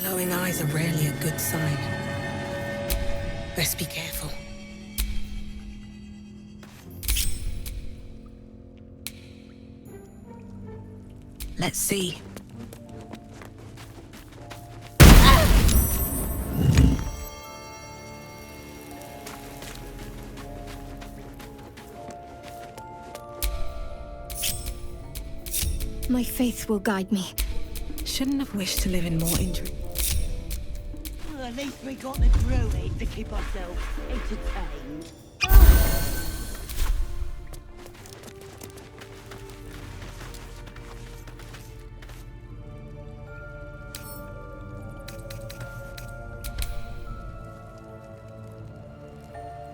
Glowing eyes are rarely a good sign. Best be careful. Let's see. My faith will guide me. Shouldn't have wished to live in more intrigue. Well, at least we got the druid to keep ourselves entertained.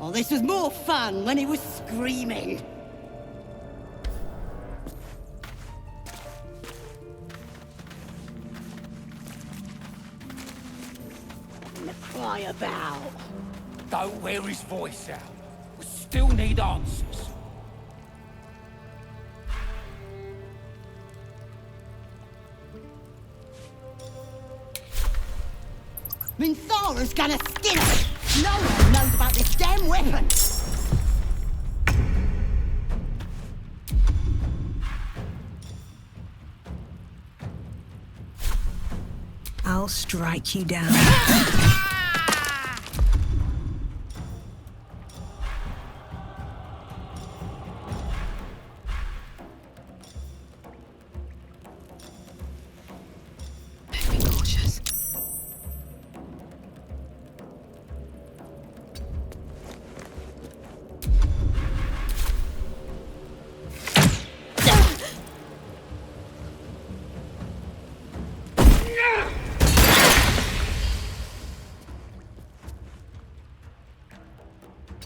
Oh, this was more fun when he was screaming. Cry about. Don't wear his voice out. We still need answers. Minthara's gonna skin us! No one knows about this damn weapon! I'll strike you down. Be cautious.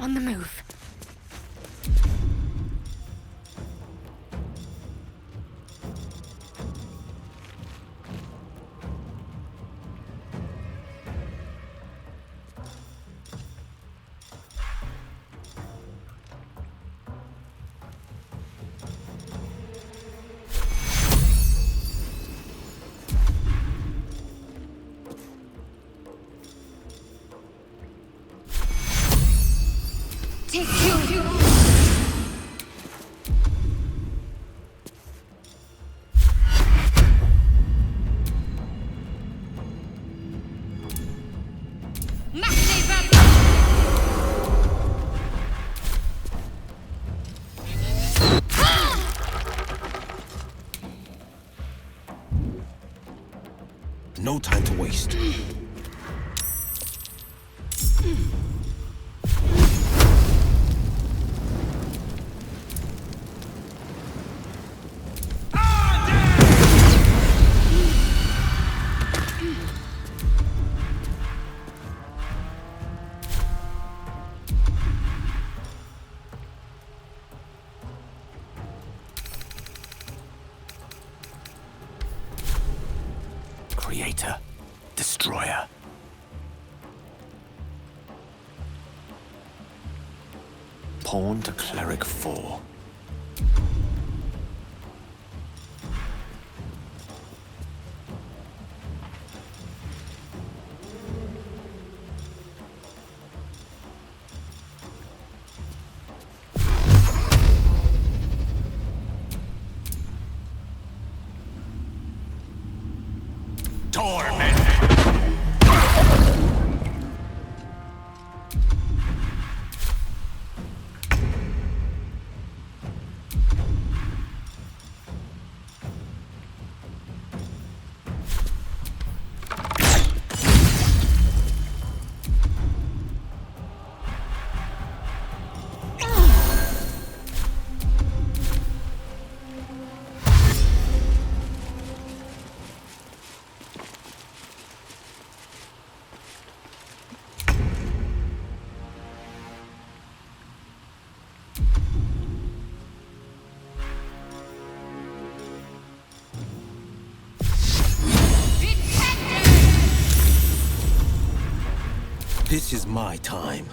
On the move. Take you. No time to waste. Creator, Destroyer. Pawn to Cleric 4. Torment! This is my time.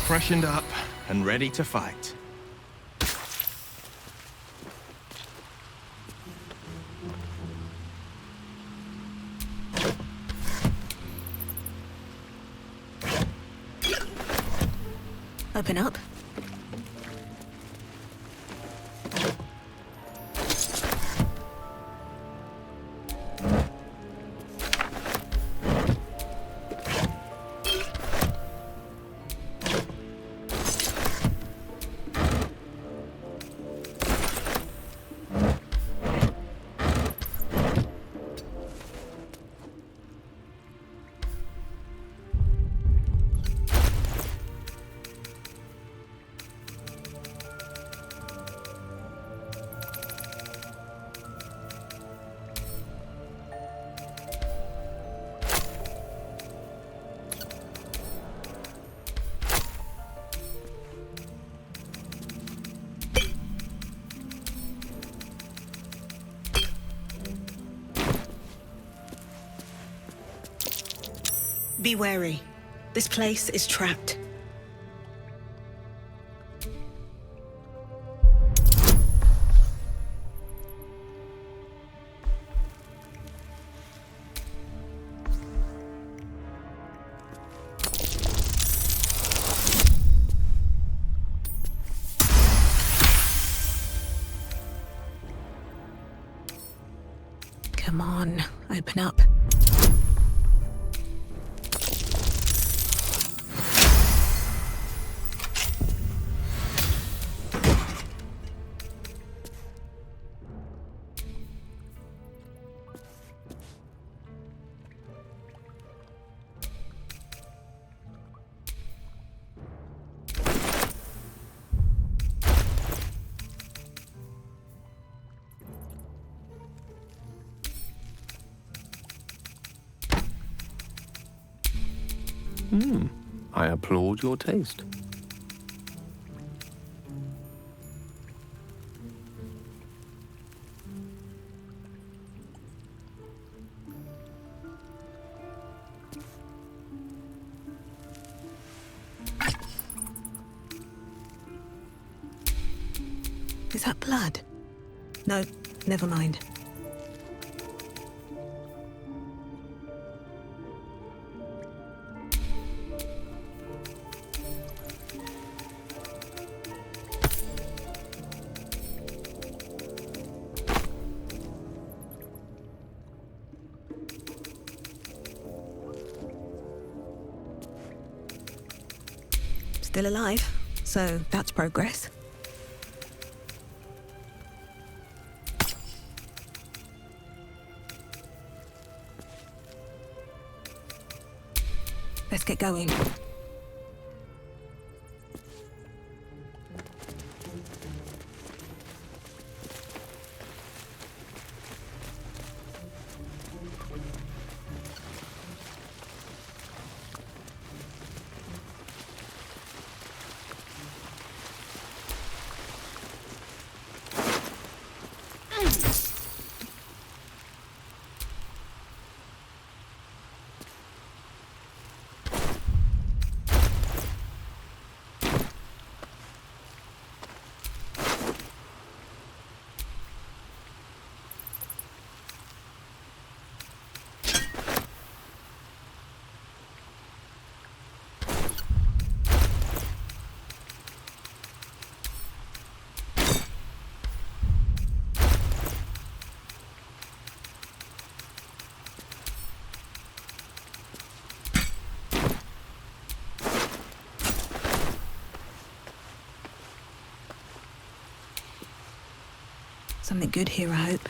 freshened up and ready to fight. Open up. Be wary. This place is trapped. Come on, open up. I applaud your taste. Is that blood? No, never mind. Still alive, so that's progress. Let's get going. Something good here, I hope.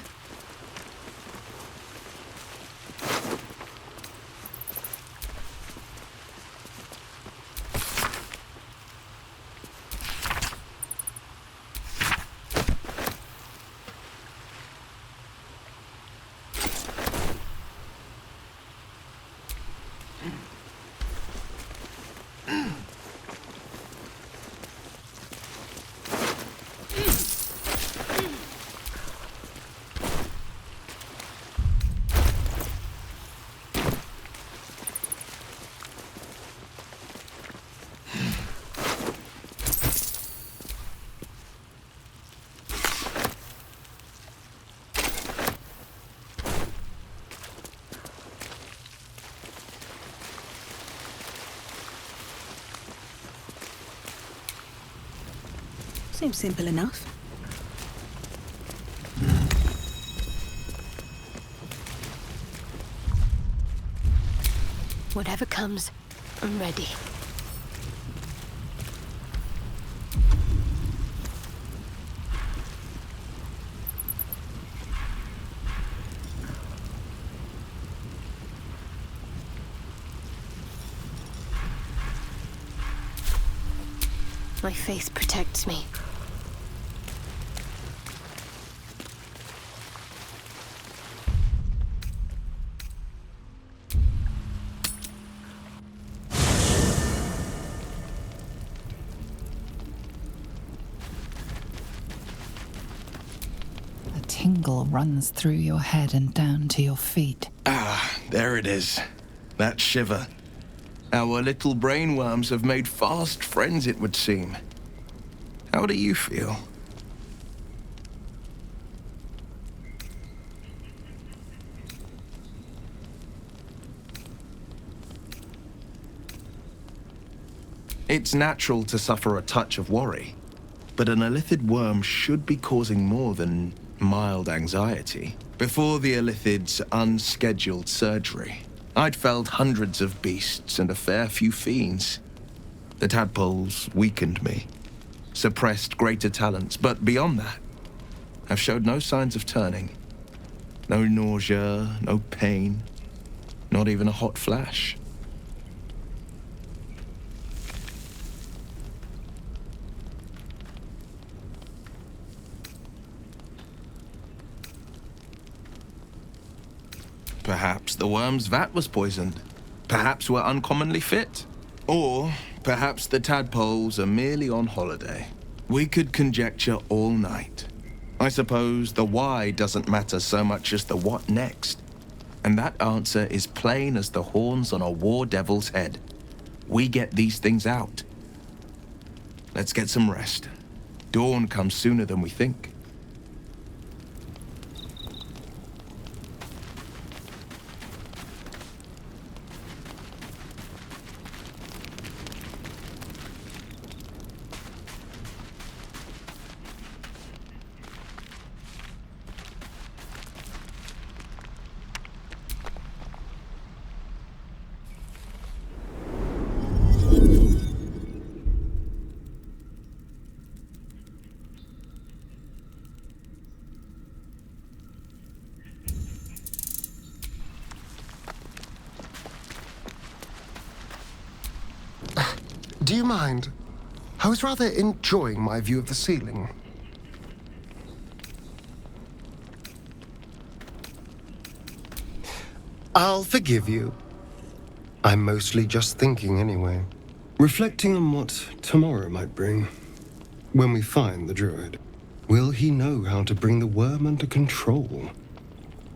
Seems simple enough. Whatever comes, I'm ready. My faith protects me. A tingle runs through your head and down to your feet. Ah, there it is. That shiver. Our little brainworms have made fast friends, it would seem. How do you feel? It's natural to suffer a touch of worry, but an illithid worm should be causing more than mild anxiety. Before the illithid's unscheduled surgery, I'd felled hundreds of beasts and a fair few fiends. The tadpoles weakened me, suppressed greater talents, but beyond that, I've showed no signs of turning. No nausea, no pain, not even a hot flash. Perhaps the worm's vat was poisoned. Perhaps we're uncommonly fit. Or perhaps the tadpoles are merely on holiday. We could conjecture all night. I suppose the why doesn't matter so much as the what next. And that answer is plain as the horns on a war devil's head. We get these things out. Let's get some rest. Dawn comes sooner than we think. Do you mind? I was rather enjoying my view of the ceiling. I'll forgive you. I'm mostly just thinking anyway. Reflecting on what tomorrow might bring. When we find the druid, will he know how to bring the worm under control?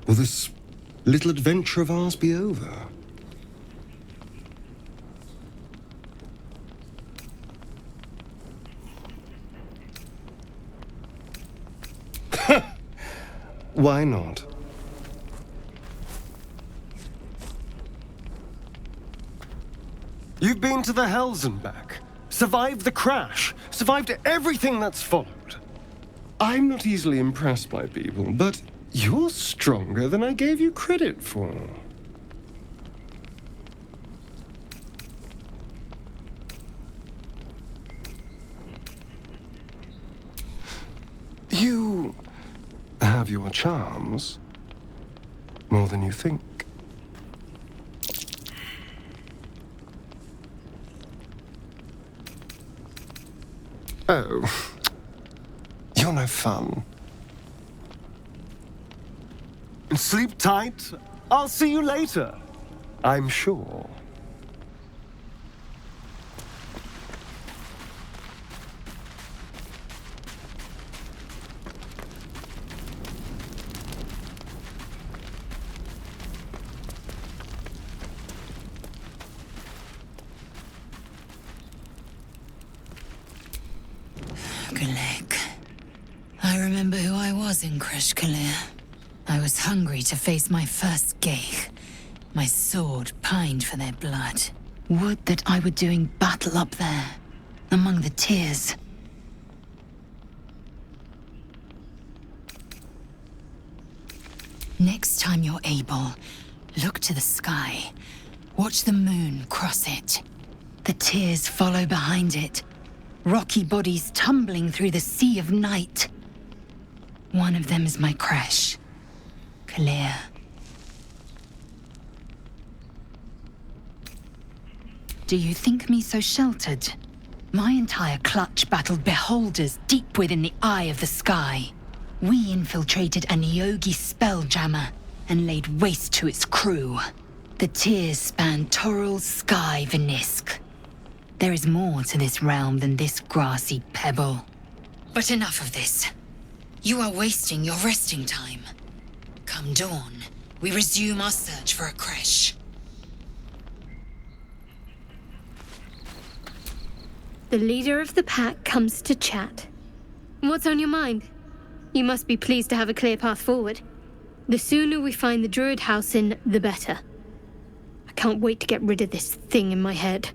Will this little adventure of ours be over? Why not? You've been to the Hells and back, survived the crash, survived everything that's followed. I'm not easily impressed by people, but you're stronger than I gave you credit for. You have your charms, more than you think. Oh, you're no fun. Sleep tight. I'll see you later, I'm sure. Gulek. I remember who I was in Kresh Kalir. I was hungry to face my first Geich. My sword pined for their blood. Would that I were doing battle up there, among the tears. Next time you're able, look to the sky. Watch the moon cross it. The tears follow behind it. Rocky bodies tumbling through the sea of night. One of them is my crash. Clear. Do you think me so sheltered? My entire clutch battled beholders deep within the eye of the sky. We infiltrated a Neogi spelljammer and laid waste to its crew. The tears spanned Toral's sky Venisk. There is more to this realm than this grassy pebble. But enough of this. You are wasting your resting time. Come dawn, we resume our search for a creche. The leader of the pack comes to chat. What's on your mind? You must be pleased to have a clear path forward. The sooner we find the Druid House in, the better. I can't wait to get rid of this thing in my head.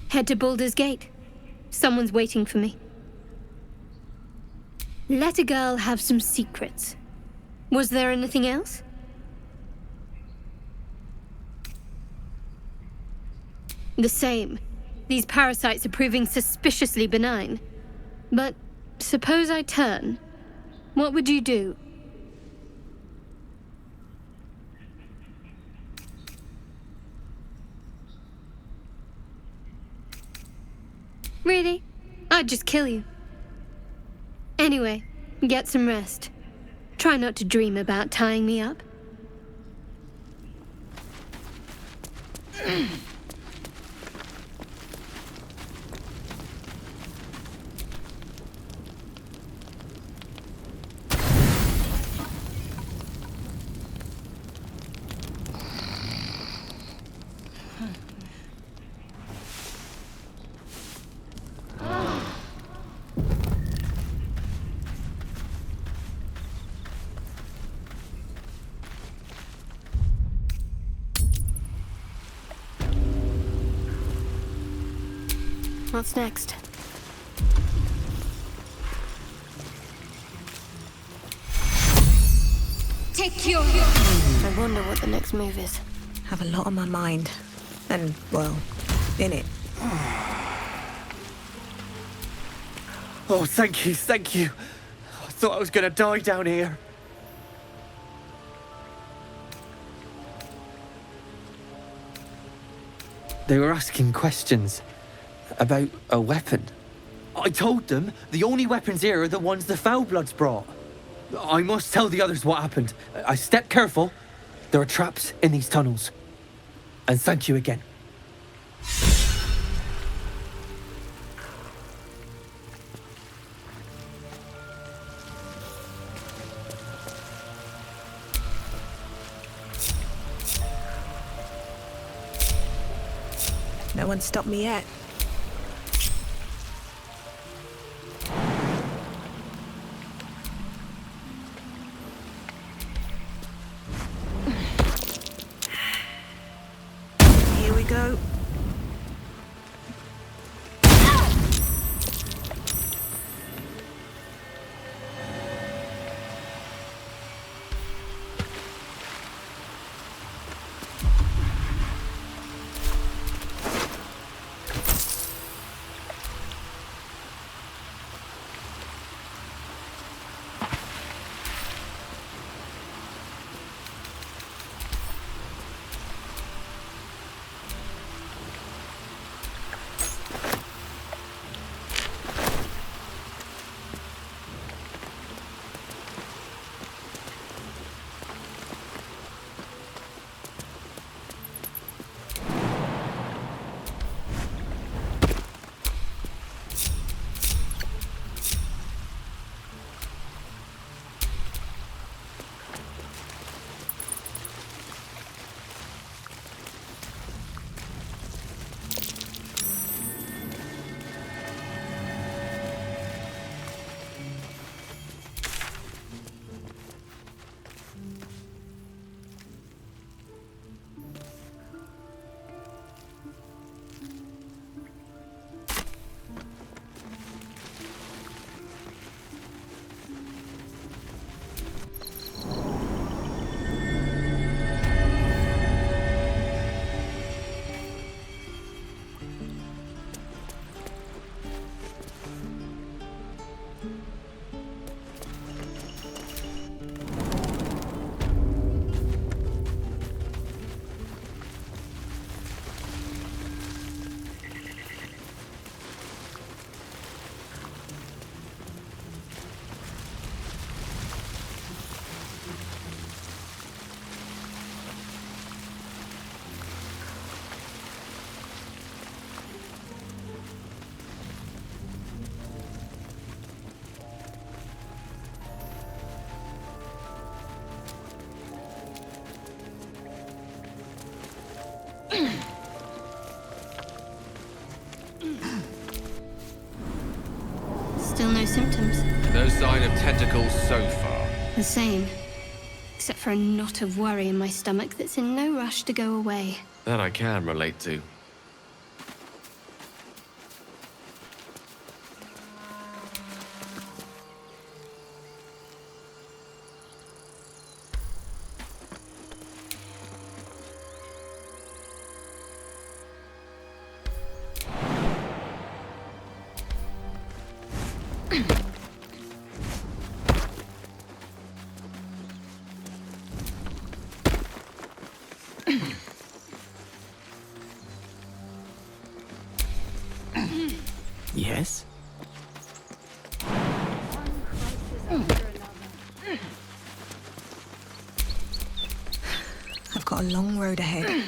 Head to Baldur's Gate. Someone's waiting for me. Let a girl have some secrets. Was there anything else? The same. These parasites are proving suspiciously benign. But suppose I turn. What would you do? Really? I'd just kill you. Anyway, get some rest. Try not to dream about tying me up. What's next? Take your... I wonder what the next move is. Have a lot on my mind. And, well, in it. Oh, thank you, thank you. I thought I was gonna die down here. They were asking questions about a weapon. I told them the only weapons here are the ones the Foulbloods brought. I must tell the others what happened. I step careful. There are traps in these tunnels. And thank you again. No one stopped me yet. Here we go. Still no symptoms. No sign of tentacles so far. The same. Except for a knot of worry in my stomach that's in no rush to go away. That I can relate to. Yes? I've got a long road ahead.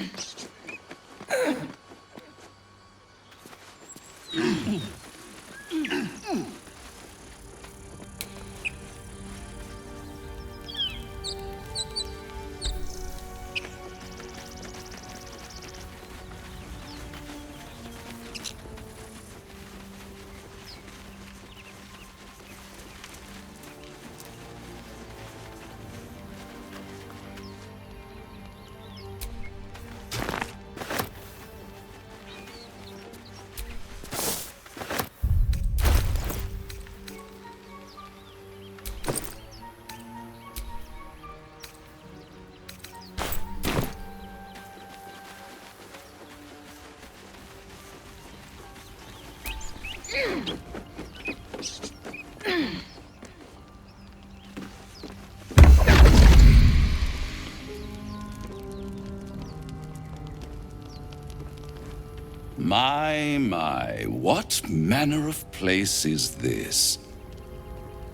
My, what manner of place is this?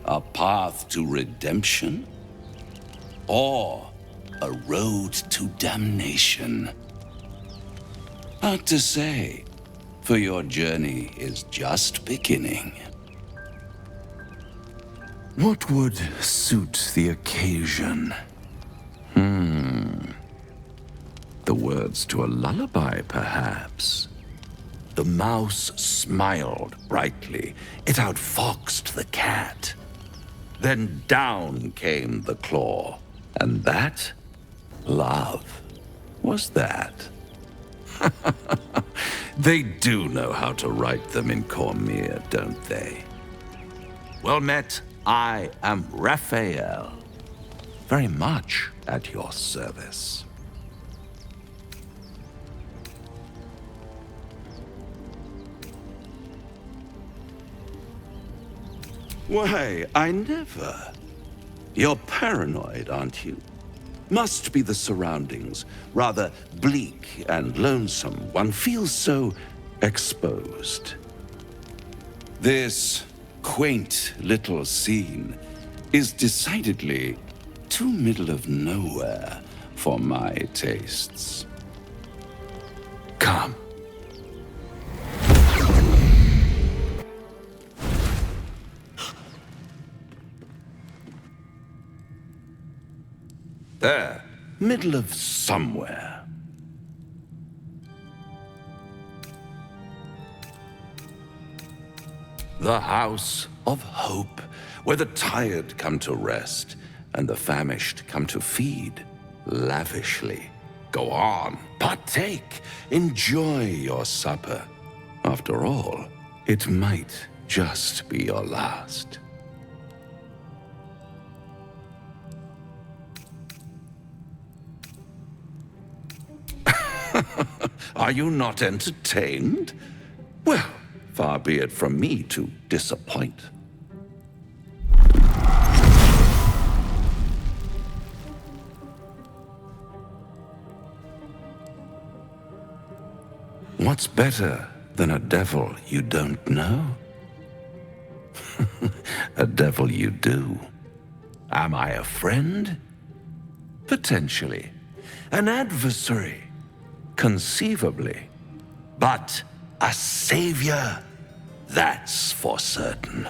A path to redemption? Or a road to damnation? Hard to say, for your journey is just beginning. What would suit the occasion? The words to a lullaby, perhaps. The mouse smiled brightly. It outfoxed the cat. Then down came the claw. And that? Love. Was that? They do know how to write them in Cormier, don't they? Well met, I am Raphael. Very much at your service. Why, I never. You're paranoid, aren't you? Must be the surroundings. Rather bleak and lonesome. One feels so exposed. This quaint little scene is decidedly too middle of nowhere for my tastes. Come. There, middle of somewhere. The House of Hope, where the tired come to rest and the famished come to feed lavishly. Go on, partake, enjoy your supper. After all, it might just be your last. Are you not entertained? Well, far be it from me to disappoint. What's better than a devil you don't know? A devil you do. Am I a friend? Potentially. An adversary? Conceivably. But a savior? That's for certain.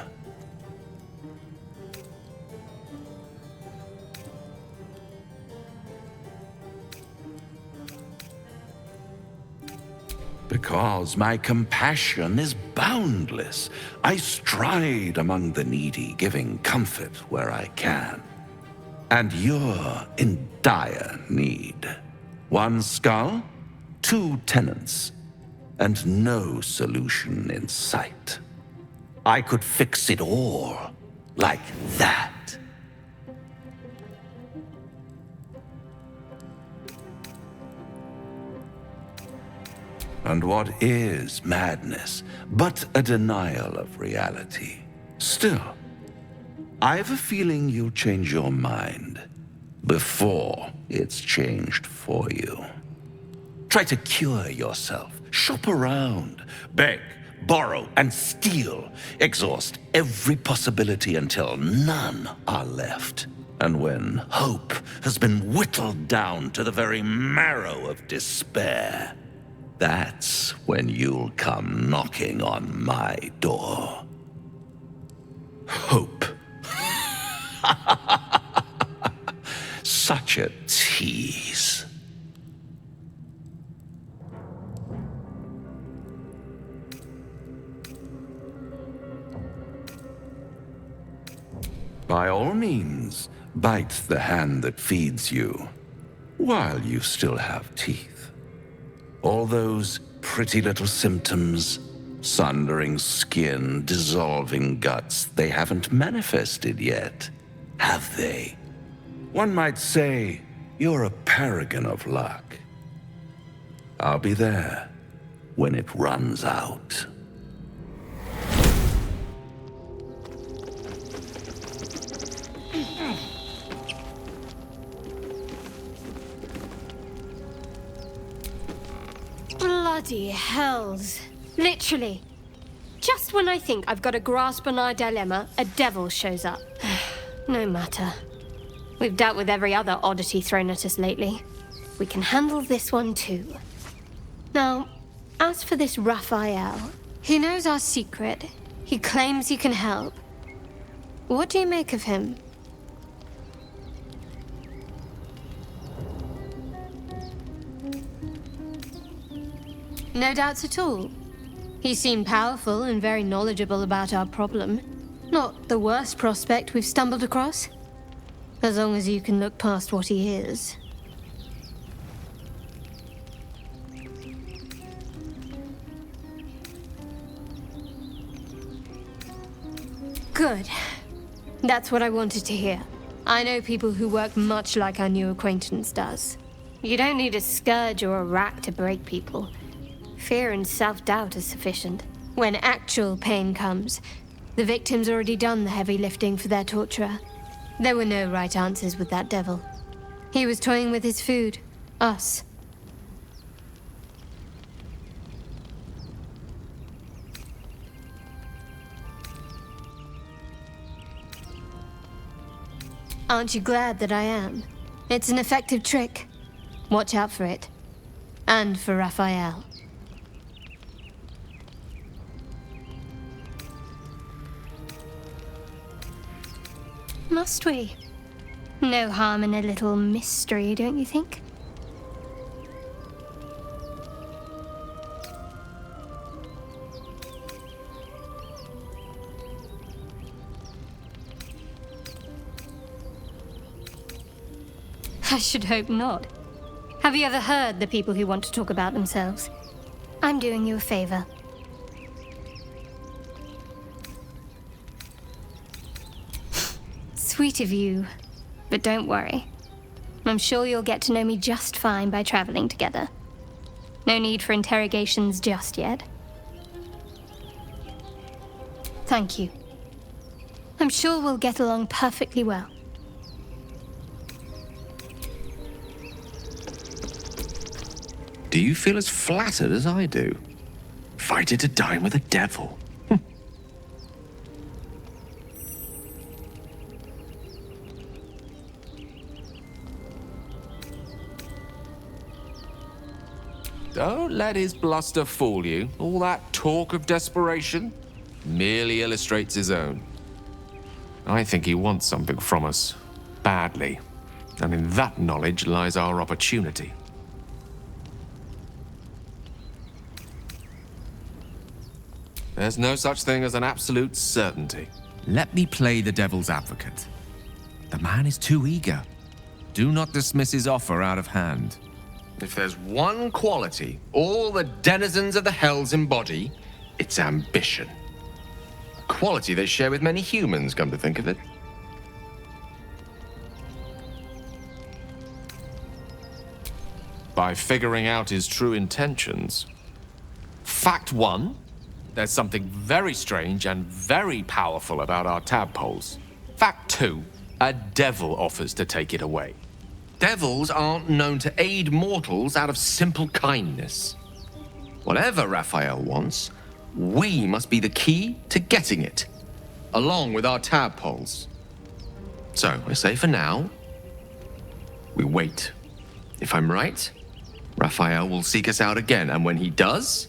Because my compassion is boundless. I stride among the needy, giving comfort where I can. And you're in dire need. One skull, 2 tenants, and no solution in sight. I could fix it all like that. And what is madness but a denial of reality? Still, I've a feeling you'll change your mind before it's changed for you. Try to cure yourself, shop around, beg, borrow, and steal. Exhaust every possibility until none are left. And when hope has been whittled down to the very marrow of despair, that's when you'll come knocking on my door. Hope. Such a tease. By all means, bite the hand that feeds you, while you still have teeth. All those pretty little symptoms, sundering skin, dissolving guts, they haven't manifested yet, have they? One might say you're a paragon of luck. I'll be there when it runs out. Bloody hells. Literally. Just when I think I've got a grasp on our dilemma, a devil shows up. No matter. We've dealt with every other oddity thrown at us lately. We can handle this one too. Now, as for this Raphael, he knows our secret. He claims he can help. What do you make of him? No doubts at all. He seemed powerful and very knowledgeable about our problem. Not the worst prospect we've stumbled across. As long as you can look past what he is. Good. That's what I wanted to hear. I know people who work much like our new acquaintance does. You don't need a scourge or a rack to break people. Fear and self-doubt is sufficient. When actual pain comes, the victim's already done the heavy lifting for their torturer. There were no right answers with that devil. He was toying with his food. Us. Aren't you glad that I am? It's an effective trick. Watch out for it. And for Raphael. Must we? No harm in a little mystery, don't you think? I should hope not. Have you ever heard the people who want to talk about themselves? I'm doing you a favor. Sweet of you, but don't worry. I'm sure you'll get to know me just fine by traveling together. No need for interrogations just yet. Thank you. I'm sure we'll get along perfectly well. Do you feel as flattered as I do? Invited to dine with a devil. Don't let his bluster fool you. All that talk of desperation merely illustrates his own. I think he wants something from us, badly. And in that knowledge lies our opportunity. There's no such thing as an absolute certainty. Let me play the devil's advocate. The man is too eager. Do not dismiss his offer out of hand. If there's one quality all the denizens of the hells embody, it's ambition. A quality they share with many humans, come to think of it. By figuring out his true intentions. Fact one, there's something very strange and very powerful about our tadpoles. Fact two, a devil offers to take it away. Devils aren't known to aid mortals out of simple kindness. Whatever Raphael wants, we must be the key to getting it, along with our tadpoles. So, I say for now, we wait. If I'm right, Raphael will seek us out again, and when he does,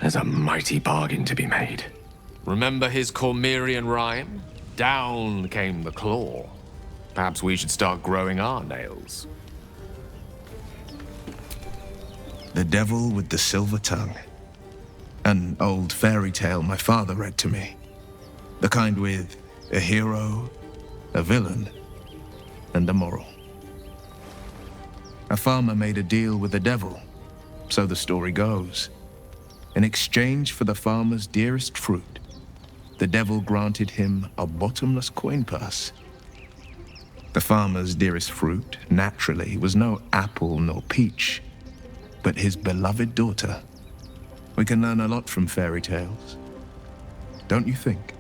there's a mighty bargain to be made. Remember his Cormyrean rhyme? Down came the claw. Perhaps we should start growing our nails. The Devil with the Silver Tongue. An old fairy tale my father read to me. The kind with a hero, a villain, and a moral. A farmer made a deal with the devil, so the story goes. In exchange for the farmer's dearest fruit, the devil granted him a bottomless coin purse. The farmer's dearest fruit, naturally, was no apple nor peach, but his beloved daughter. We can learn a lot from fairy tales, don't you think?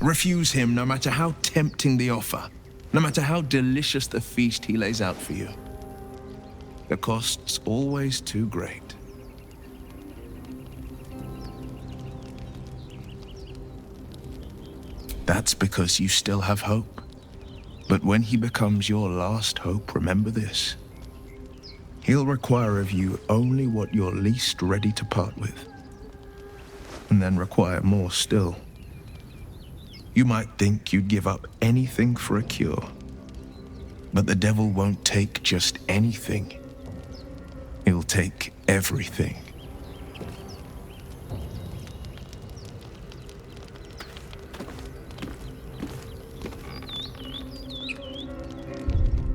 Refuse him no matter how tempting the offer, no matter how delicious the feast he lays out for you. The cost's always too great. That's because you still have hope. But when he becomes your last hope, remember this. He'll require of you only what you're least ready to part with, and then require more still. You might think you'd give up anything for a cure, but the devil won't take just anything. He'll take everything.